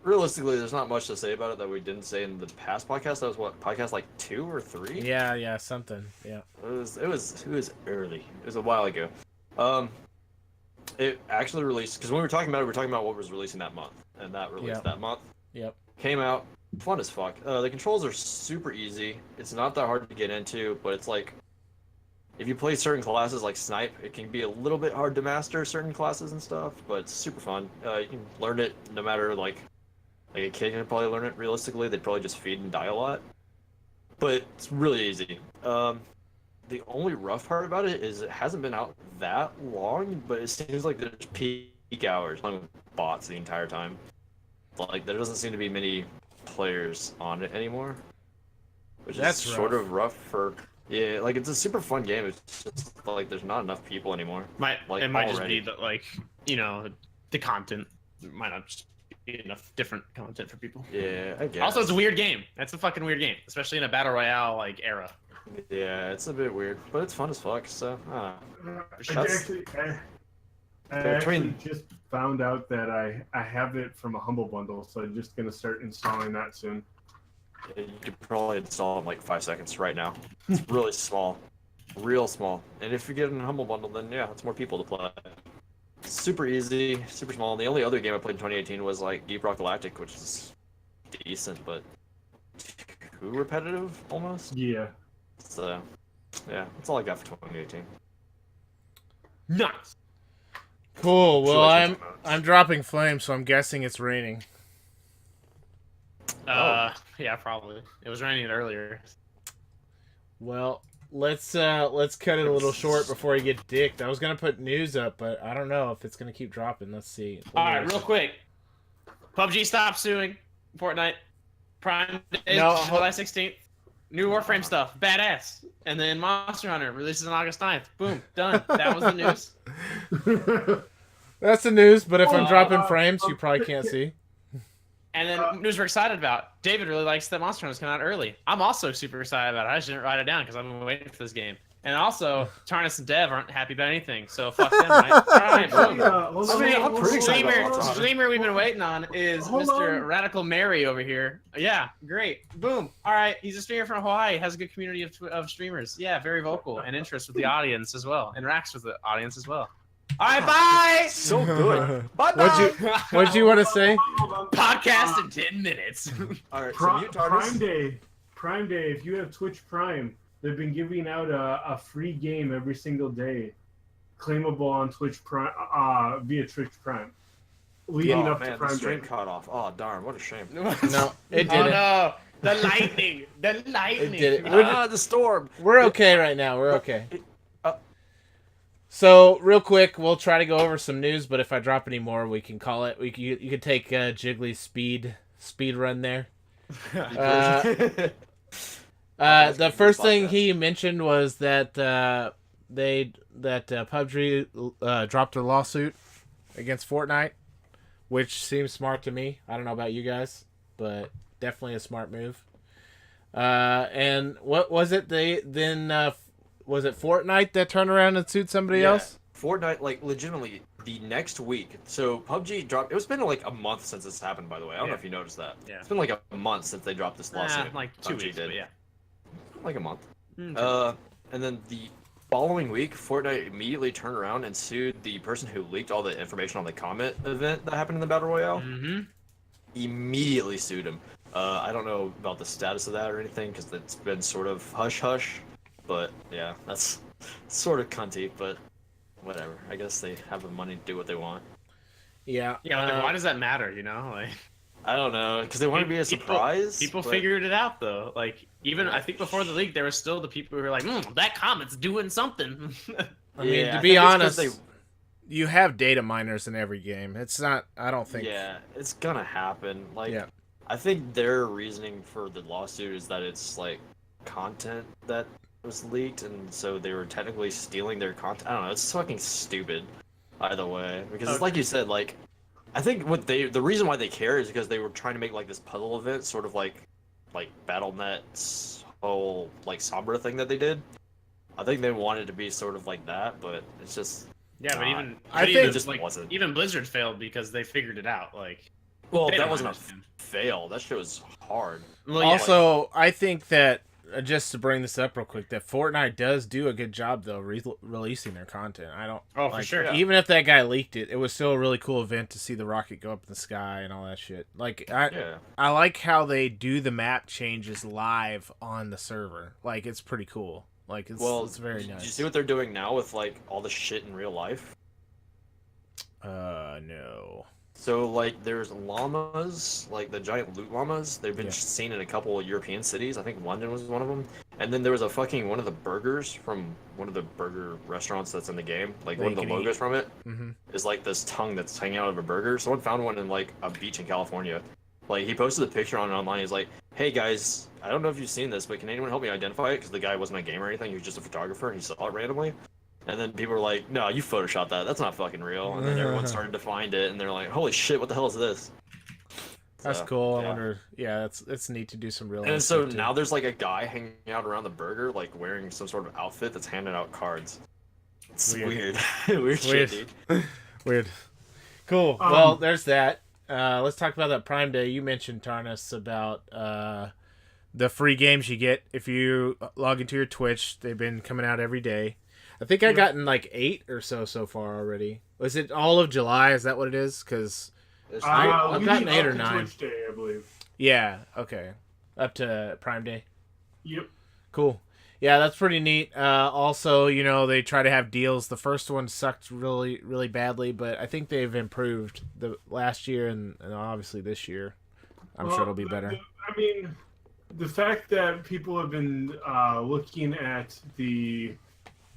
Realistically, there's not much to say about it that we didn't say in the past podcast. That was what, podcast 2 or 3? Yeah, something. Yeah. It was early. It was a while ago. It actually released because when we were talking about what was releasing that month, and that released that month. Yep. Came out, fun as fuck. The controls are super easy. It's not that hard to get into, but it's like if you play certain classes like Snipe, it can be a little bit hard to master certain classes and stuff, but it's super fun. You can learn it no matter like a kid can probably learn it realistically. They'd probably just feed and die a lot. But it's really easy. The only rough part about it is it hasn't been out that long, but it seems like there's peak hours on bots the entire time. Like there doesn't seem to be many players on it anymore, which is sort of rough for. Yeah, like it's a super fun game. It's just like there's not enough people anymore. It might just be that the content might not just be enough different content for people. Yeah, I guess. Also, it's a weird game. That's a fucking weird game, especially in a battle royale era. Yeah, it's a bit weird, but it's fun as fuck. So, I Between- actually just found out that I have it from a Humble Bundle, so I'm just gonna start installing that soon. you could probably install it in like 5 seconds right now. It's really small, real small. And if you get in a Humble Bundle, then yeah, it's more people to play. Super easy, super small. The only other game I played in 2018 was Deep Rock Galactic, which is decent, but too repetitive almost. Yeah. So, yeah, that's all I got for 2018. Nice. Cool. Well, Sure, I'm dropping flames, so I'm guessing it's raining. Yeah, probably. It was raining earlier. Well, let's cut it a little short before you get dicked. I was gonna put news up, but I don't know if it's gonna keep dropping. Let's see. All right, real quick. PUBG stopped suing Fortnite. Prime Day, No, July 16th. New Warframe stuff, badass. And then Monster Hunter releases on August 9th. Boom, done. That was the news. That's the news, but if I'm dropping frames, you probably can't see. And then news we're excited about. David really likes that Monster Hunter's coming out early. I'm also super excited about it. I just didn't write it down because I've been waiting for this game. And also, Tarnus and Dev aren't happy about anything, so fuck them, right? All right, boom. I'm pretty excited about Monster Hunter. Streamer we've been waiting on is Mr. Radical Mary over here. Yeah, great. Boom. All right, he's a streamer from Hawaii. Has a good community of streamers. Yeah, very vocal and interest with the audience as well. Interacts with the audience as well. All right, bye. So good. Bye. What'd you want to say? Podcast in 10 minutes. All right, so mute Tarnus. Prime Day. If you have Twitch Prime, they've been giving out a free game every single day, claimable on Twitch Prime via Twitch Prime. Leading up to Prime the stream Day. caught off. Oh darn, what a shame. No, it didn't. Oh no, the lightning. It didn't. The storm. We're okay right now. We're okay. So, real quick, we'll try to go over some news, but if I drop any more, we can call it. You could take Jiggly's speed run there. The first thing he mentioned was that PUBG dropped a lawsuit against Fortnite, which seems smart to me. I don't know about you guys, but definitely a smart move. And what was it? Was it Fortnite that turned around and sued somebody else? Fortnite, like, legitimately, the next week. So, PUBG dropped... It's been, like, a month since this happened, by the way. I don't know if you noticed that. Yeah. It's been, like, a month since they dropped this lawsuit. Like 2 PUBG weeks, did. but yeah. Like a month. Okay. And then the following week, Fortnite immediately turned around and sued the person who leaked all the information on the Comet event that happened in the Battle Royale. Mm-hmm. Immediately sued him. I don't know about the status of that or anything, because it's been sort of hush-hush. But, yeah, that's sort of cunty, but whatever. I guess they have the money to do what they want. Yeah. Yeah, like, why does that matter, you know? Like, I don't know, because they want to be a surprise. People figured it out, though. Like, even, I think before the leak, there were still the people who were like, that Comet's doing something. I mean, to be honest, you have data miners in every game. It's not, I don't think... Yeah, it's gonna happen. Like, yeah. I think their reasoning for the lawsuit is that it's, like, content that was leaked, and so they were technically stealing their content. I don't know, it's fucking stupid either way, because it's like you said, like, I think the reason why they care is because they were trying to make, like, this puzzle event, sort of like Battle.net's whole, like, Sombra thing that they did. I think they wanted to be sort of like that, but it's just yeah, but not. I think it just like, wasn't. Even Blizzard failed because they figured it out. Like, well, that wasn't a fail. That shit was hard. Well, yeah, also, I think that just to bring this up real quick, that Fortnite does do a good job though releasing their content. I don't. Oh, like, for sure. Even if that guy leaked it, it was still a really cool event to see the rocket go up in the sky and all that shit. Like I like how they do the map changes live on the server. Like it's pretty cool. Like it's very nice. Did you see what they're doing now with like all the shit in real life? No. So, like, there's llamas, like the giant loot llamas. They've been seen in a couple of European cities. I think London was one of them. And then there was one of the burgers from one of the burger restaurants that's in the game. Like, one of the logos from it is, like, this tongue that's hanging out of a burger. Someone found one in, like, a beach in California. Like, he posted a picture on it online. He's like, hey, guys, I don't know if you've seen this, but can anyone help me identify it? Because the guy wasn't a gamer or anything. He was just a photographer, and he saw it randomly. And then people were like, no, you photoshopped that. That's not fucking real. And then everyone started to find it, and they're like, holy shit, what the hell is this? That's cool. I wonder. Yeah, it's neat to do some real. And so now there's like a guy hanging out around the burger, like wearing some sort of outfit that's handing out cards. It's weird. Weird shit, dude. Weird. Cool. Well, there's that. Let's talk about that Prime Day. You mentioned, Tarnus, about the free games you get if you log into your Twitch. They've been coming out every day. I think I've gotten like 8 or so far already. Was it all of July? Is that what it is? Because I've gotten 8 or 9. Twitch Day, I believe. Yeah. Okay. Up to Prime Day. Yep. Cool. Yeah, that's pretty neat. Also, you know, they try to have deals. The first one sucked really, really badly, but I think they've improved the last year and obviously this year. I'm sure it'll be better. I mean, the fact that people have been looking at the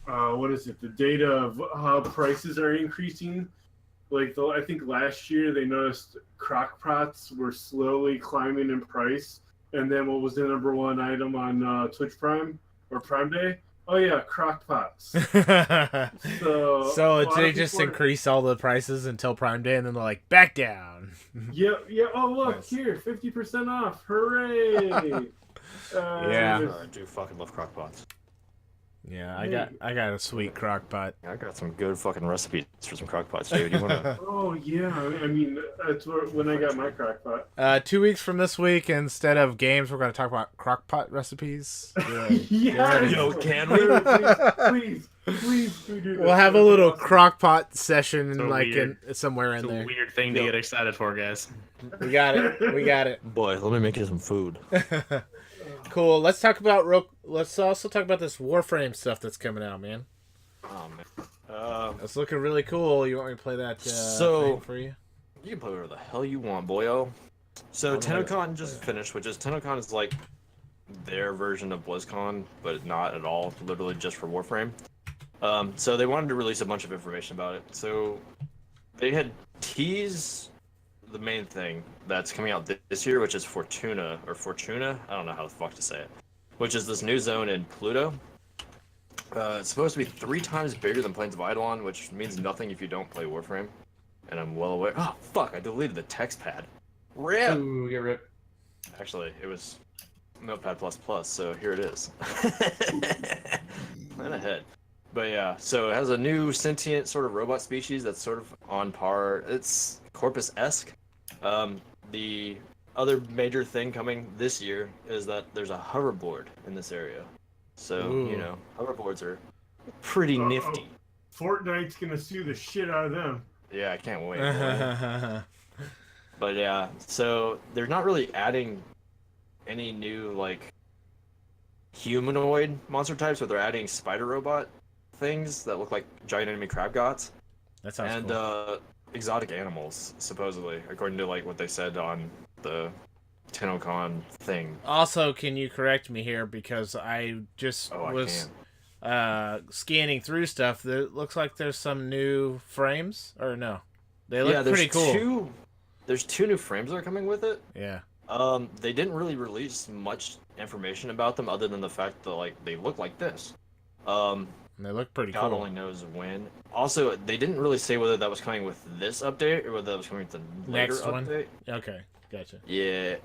the data of how prices are increasing. Like, I think last year they noticed crock pots were slowly climbing in price And then what was the number one item on Twitch Prime or Prime Day? Oh yeah, crock pots. So So a lot they of just people are- increase all the prices until Prime Day, and then they're like, back down. Yeah, yeah. Oh look Nice. here, 50% off! Hooray! Yeah. I do fucking love crockpots. Yeah, Hey. I got a sweet crock pot. I got some good fucking recipes for some crockpots, dude. You wanna? Oh yeah, I mean that's when I got my crock pot. 2 weeks from this week, instead of games, we're going to talk about crock pot recipes. Yes! Yo, can we? Please do this. We'll have a That'd be little awesome. crock pot session So like weird. somewhere in It's a there. weird thing to get excited for, guys. We got it. We got it. Boy, let me make you some food. Cool. Let's also talk about this Warframe stuff that's coming out, man. Oh man. It's looking really cool. You want me to play that So- thing for you? You can play whatever the hell you want, boyo. So I don't know. TennoCon just finished, which is TennoCon is like their version of BlizzCon, but not at all. Literally just for Warframe. So they wanted to release a bunch of information about it. So they had teased the main thing that's coming out this year, which is Fortuna. I don't know how the fuck to say it. Which is this new zone in Pluto. It's supposed to be 3 times bigger than Plains of Eidolon, which means nothing if you don't play Warframe. And I'm well aware. Oh fuck! I deleted the text pad. Rip. Ooh, get ripped. Actually, it was Notepad++, so here it is. And ahead. But yeah, so it has a new sentient sort of robot species that's sort of on par. It's Corpus-esque. The other major thing coming this year is that there's a hoverboard in this area. So, Ooh. you know, hoverboards are pretty nifty. Fortnite's gonna sue the shit out of them. Yeah, I can't wait. boy. But yeah, so they're not really adding any new like humanoid monster types, but they're adding spider robot things that look like giant enemy crab gods That sounds and cool. exotic animals, supposedly, according to like what they said on the TennoCon thing. Also, can you correct me here, because I just Oh, I was can. scanning through stuff. It looks like there's some new frames, or no? They look Yeah, there's pretty cool. There's 2 new frames that are coming with it. Yeah. They didn't really release much information about them other than the fact that like they look like this. And they look pretty God cool. only knows when. Also, they didn't really say whether that was coming with this update or whether that was coming with the later Next one? update. Okay, gotcha. Yeah,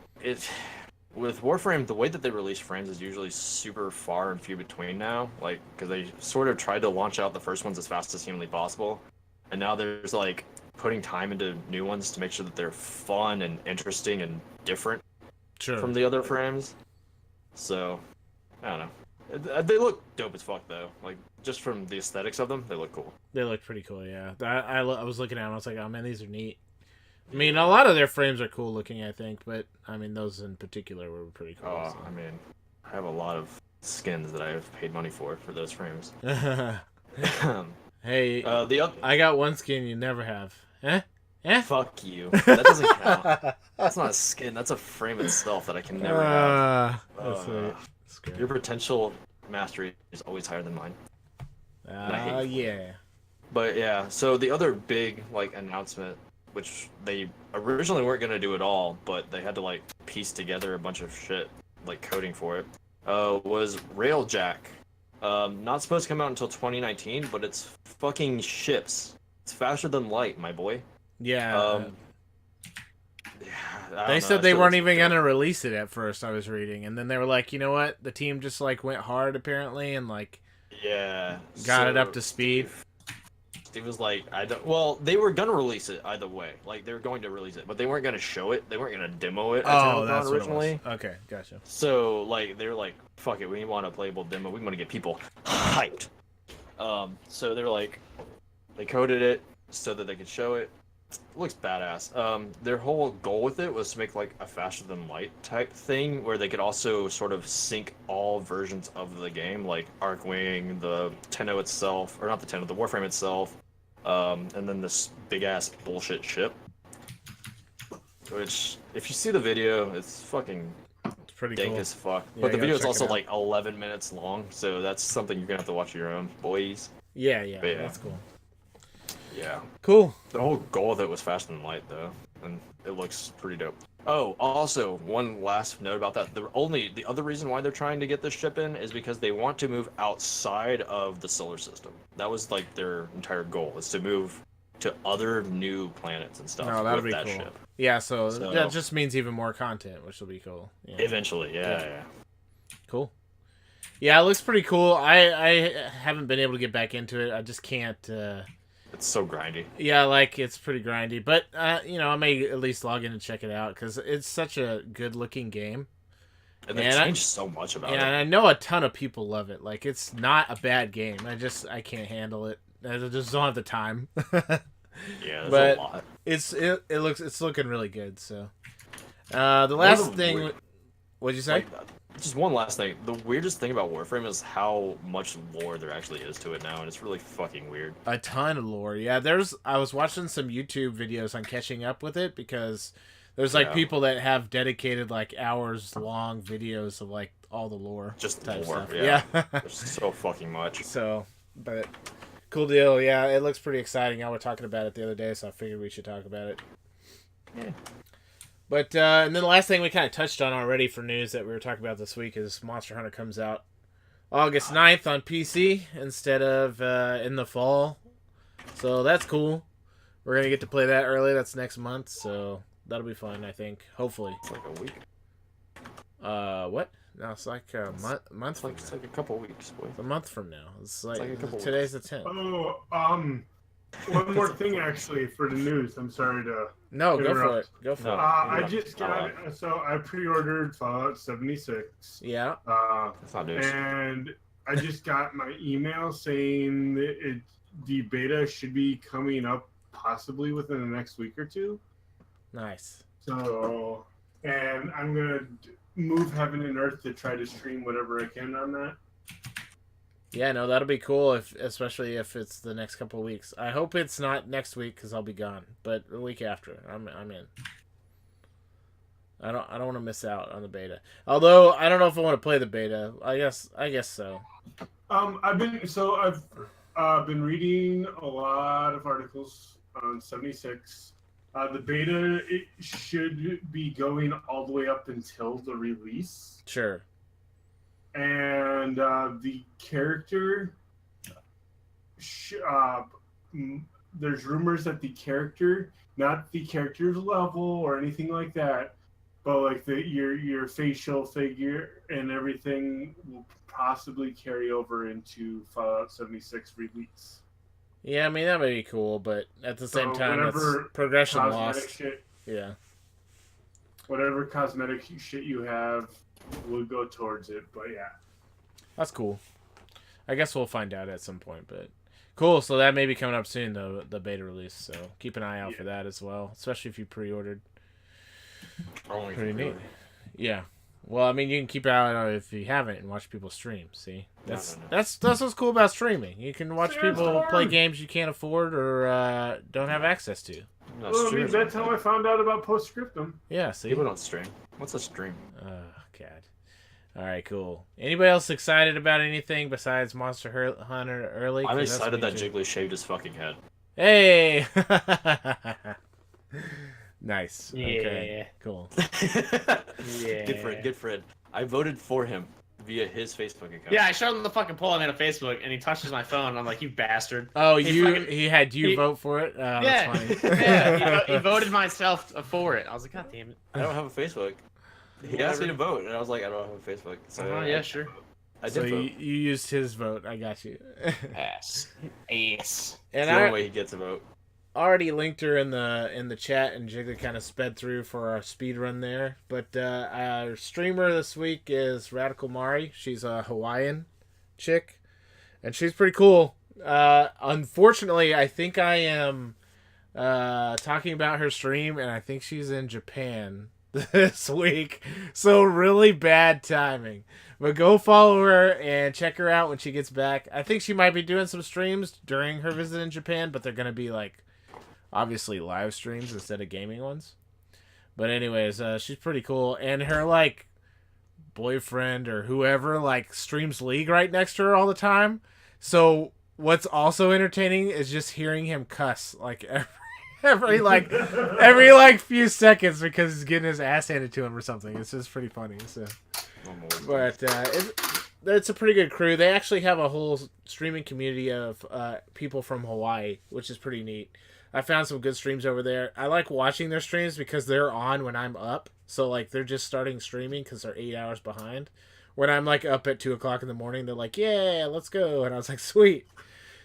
with Warframe, the way that they release frames is usually super far and few between now. Like, because they sort of tried to launch out the first ones as fast as humanly possible, and now there's like putting time into new ones to make sure that they're fun and interesting and different Sure. from the other frames. So, I don't know. They look dope as fuck though. Like, just from the aesthetics of them, they look cool. They look pretty cool, yeah. I was looking at them, I was like, oh man, these are neat. I mean, a lot of their frames are cool looking, I think, but I mean, those in particular were pretty cool. Oh, I mean, I have a lot of skins that I have paid money for those frames. So. Hey, The other, I got one skin you never have. Eh? fuck you. That doesn't count. That's not a skin. That's a frame itself that I can never have. That's That's great. Your potential mastery is always higher than mine. I hate you for it. Yeah. But yeah, so the other big like announcement, which they originally weren't gonna do at all, but they had to like piece together a bunch of shit, like coding for it, was Railjack. Not supposed to come out until 2019, but it's fucking ships. It's faster than light, my boy. Yeah. I They don't know, said that they shit weren't looks even dope. gonna release it at first. I was reading, and then they were like, you know what? The team just like went hard apparently, and like Yeah. got it so up to speed. Steve was like, I don't. Well, they were gonna release it either way. Like they were going to release it, but they weren't gonna show it. They weren't gonna demo it. At Oh, TennoCon that's originally. what it was. Okay, gotcha. So like they're like, fuck it, we want a playable demo. We want to get people hyped. So they're like, they coded it so that they could show it. It looks badass. Their whole goal with it was to make like a faster than light type thing where they could also sort of sync all versions of the game, like Arcwing, the Tenno itself, or not the Tenno, the Warframe itself, and then this big ass bullshit ship. Which, if you see the video, it's fucking It's pretty dank cool. as fuck. Yeah, But the I gotta video is check also it out. like 11 minutes long, so that's something you're gonna have to watch on your own, boys. Yeah, But yeah. that's cool. Yeah. Cool. The whole goal of it was faster than light, though, and it looks pretty dope. Oh, also, one last note about that. The other reason why they're trying to get this ship in is because they want to move outside of the solar system. That was like their entire goal, is to move to other new planets and stuff No, that'll with be that cool. ship. Yeah, so So- that just means even more content, which will be cool. Yeah. Eventually, yeah. Cool. Yeah, it looks pretty cool. I haven't been able to get back into it. I just can't. It's so grindy. Yeah, like it's pretty grindy, but I may at least log in and check it out because it's such a good-looking game. And they And I- changed so much about Yeah, and it. I know a ton of people love it. Like it's not a bad game. I can't handle it. I just don't have the time. Yeah, there's but- a lot. It's looking really good. So, the last the thing, weird- what'd you say? Like, just one last thing. The weirdest thing about Warframe is how much lore there actually is to it now, and it's really fucking weird. A ton of lore. Yeah, I was watching some YouTube videos on catching up with it because there's like Yeah. people that have dedicated like hours long videos of like all the lore. Just type lore, stuff. yeah. Yeah. There's so fucking much. So, but cool deal. Yeah, it looks pretty exciting. I was talking about it the other day, so I figured we should talk about it. Yeah. But and then the last thing we kind of touched on already for news that we were talking about this week is Monster Hunter comes out August 9th on PC instead of in the fall. So that's cool. We're going to get to play that early. That's next month. So that'll be fun, I think. Hopefully. It's like a week. What? No, it's like a month from It's now. like a couple weeks, boy. It's a month from now. It's like, like a couple today's the 10th. Oh, one more thing actually for the news. I'm sorry to. No, go for interrupt. it. Go for No. it. I Yeah. just got so I pre-ordered Fallout 76. Yeah. That's not news. And I just got my email saying that the beta should be coming up possibly within the next week or two. Nice. So, and I'm gonna move heaven and earth to try to stream whatever I can on that. Yeah, no, that'll be cool, especially if it's the next couple of weeks. I hope it's not next week because I'll be gone, but the week after, I'm in. I don't want to miss out on the beta. Although I don't know if I want to play the beta. I guess so. I've been reading a lot of articles on 76. The beta it should be going all the way up until the release. Sure. And the character, there's rumors that the character, not the character's level or anything like that, but like your facial figure and everything will possibly carry over into Fallout 76 release. Yeah, I mean that may be cool, but at the same So time, that's whatever progression Cosmetic lost. shit, Yeah. whatever cosmetic shit you have will go towards it. But yeah. That's cool. I guess we'll find out at some point, but cool. So that may be coming up soon, the beta release. So keep an eye out for that as well, especially if you pre-ordered. Only Pretty for neat. really. Yeah. Well, I mean, you can keep an eye out if you haven't and watch people stream. See, No. that's what's cool about streaming. You can watch Share people storm. play games you can't afford or don't have access to. No, Well, I mean, streamers that's don't how I found out about Postscriptum. Yeah. See. People don't stream. What's a stream? Oh God. All right. Cool. Anybody else excited about anything besides Monster Hunter early? I'm 'Cause that's excited me that too. Jiggly shaved his fucking head. Hey. Nice. Okay. Yeah. Cool. Yeah. Good friend. I voted for him via his Facebook account. Yeah, I showed him the fucking poll I made on Facebook, and he touches my phone. And I'm like, you bastard. Oh, He you fucking- he had you he- vote for it? Oh, Yeah, that's funny. yeah. He voted myself for it. I was like, God damn it. I don't have a Facebook. He asked me to vote, and I was like, I don't have a Facebook. So Yeah, sure. I did So vote. you used his vote. I got you. Ass. It's And the only I way he gets a vote. already linked her in the chat, and Jiggly kind of sped through for our speed run there. But our streamer this week is Radical Mari. She's a Hawaiian chick, and she's pretty cool. Unfortunately, I think I am talking about her stream, and I think she's in Japan this week. So really bad timing. But go follow her and check her out when she gets back. I think she might be doing some streams during her visit in Japan, but they're going to be like obviously live streams instead of gaming ones. But anyways, she's pretty cool, and her like boyfriend or whoever like streams League right next to her all the time. So what's also entertaining is just hearing him cuss like every few seconds because he's getting his ass handed to him or something. It's just pretty funny. So, but it's a pretty good crew. They actually have a whole streaming community of people from Hawaii, which is pretty neat. I found some good streams over there. I like watching their streams because they're on when I'm up. So like they're just starting streaming because they're 8 hours behind. When I'm like up at 2 o'clock in the morning, they're like, "Yeah, let's go," and I was like, "Sweet."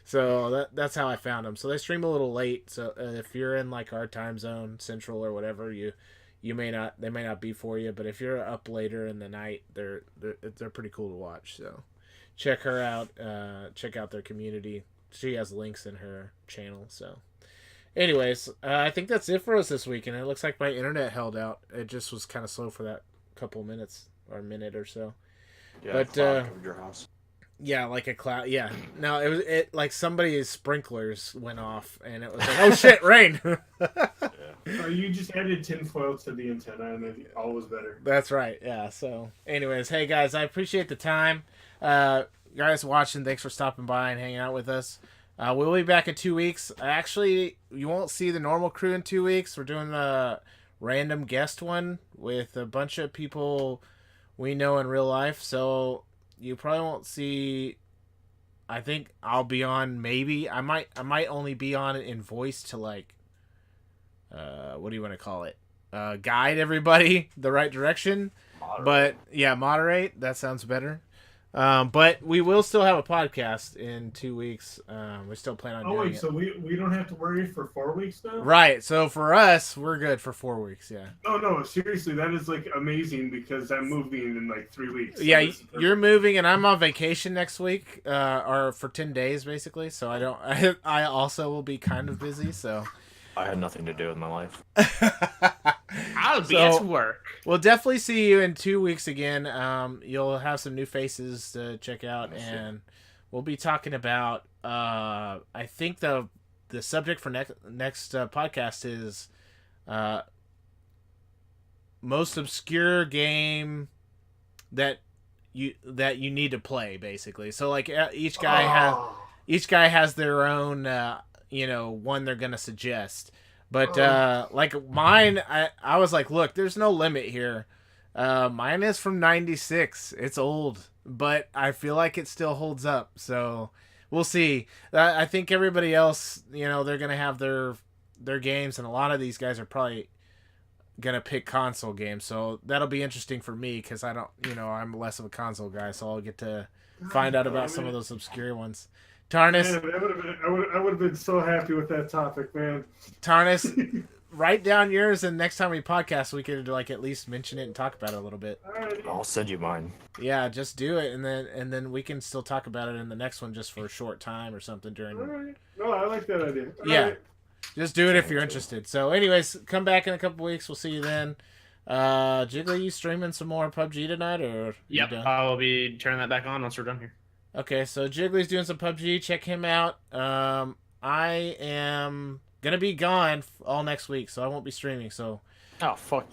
So that's how I found them. So they stream a little late. So if you're in like our time zone, Central or whatever, they may not be for you. But if you're up later in the night, they're pretty cool to watch. So check her out. Check out their community. She has links in her channel. So. Anyways, I think that's it for us this week, and it looks like my internet held out. It just was kind of slow for that couple minutes or minute or so. Yeah, but covered your house. Yeah, like a cloud. Yeah, no, it like somebody's sprinklers went off, and it was like, oh shit, rain. You just added tinfoil to the antenna, and all was better. That's right. Yeah. So, anyways, hey guys, I appreciate the time. Guys watching, thanks for stopping by and hanging out with us. We'll be back in 2 weeks. Actually, you won't see the normal crew in 2 weeks. We're doing a random guest one with a bunch of people we know in real life. So you probably won't see. I think I'll be on. Maybe I might only be on in voice to like. What do you want to call it? Guide everybody the right direction. Moderate. But yeah, moderate. That sounds better. But we will still have a podcast in 2 weeks. We still plan on doing it. So we don't have to worry for 4 weeks now? Right. So for us, we're good for 4 weeks. Yeah. Oh no, seriously, that is like amazing because I'm moving in like 3 weeks. So yeah, you're moving, and I'm on vacation next week, or for 10 days basically. So I also will be kind of busy. So I had nothing to do with my life. I'll be at work. We'll definitely see you in 2 weeks again. You'll have some new faces to check out, and we'll be talking about. I think the subject for next podcast is most obscure game that you need to play, basically. So like each guy has their own one they're gonna suggest. But like mine, I was like, look, there's no limit here. Mine is from '96. It's old, but I feel like it still holds up. So we'll see. I think everybody else, they're gonna have their games, and a lot of these guys are probably gonna pick console games. So that'll be interesting for me because I don't, I'm less of a console guy, so I'll get to find out about some of those obscure ones. Tarnus, man, I would have been so happy with that topic, man. Tarnus, write down yours, and next time we podcast, we could like at least mention it and talk about it a little bit. I'll send you mine. Yeah, just do it, and then we can still talk about it in the next one just for a short time or something during. All right. No, I like that idea. Yeah, just do it if you're interested. So, anyways, come back in a couple weeks. We'll see you then. Jiggly, you streaming some more PUBG tonight, or? Yep, I'll be turning that back on once we're done here. Okay, so Jiggly's doing some PUBG. Check him out. I am gonna be gone all next week, so I won't be streaming. So, fuck.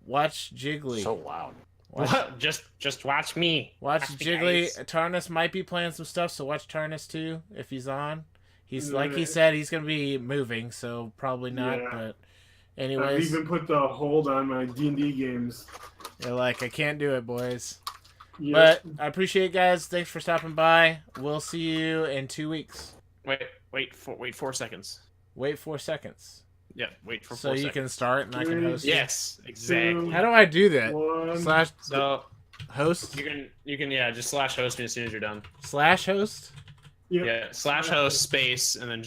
Watch Jiggly. So loud. What? Just watch me. Watch Jiggly. Tarnus might be playing some stuff, so watch Tarnus too if he's on. He's like he said he's gonna be moving, so probably not. Yeah. But anyways, I've even put the hold on my D&D games. You're like, I can't do it, boys. Yep. But I appreciate it, guys. Thanks for stopping by. We'll see you in 2 weeks. Wait 4 seconds. Wait 4 seconds. Yeah, wait for 4 seconds. So you can start and I can host. Yes, exactly. How do I do that? Host? You can just /host me as soon as you're done. /host? Yep. Yeah, /host space and then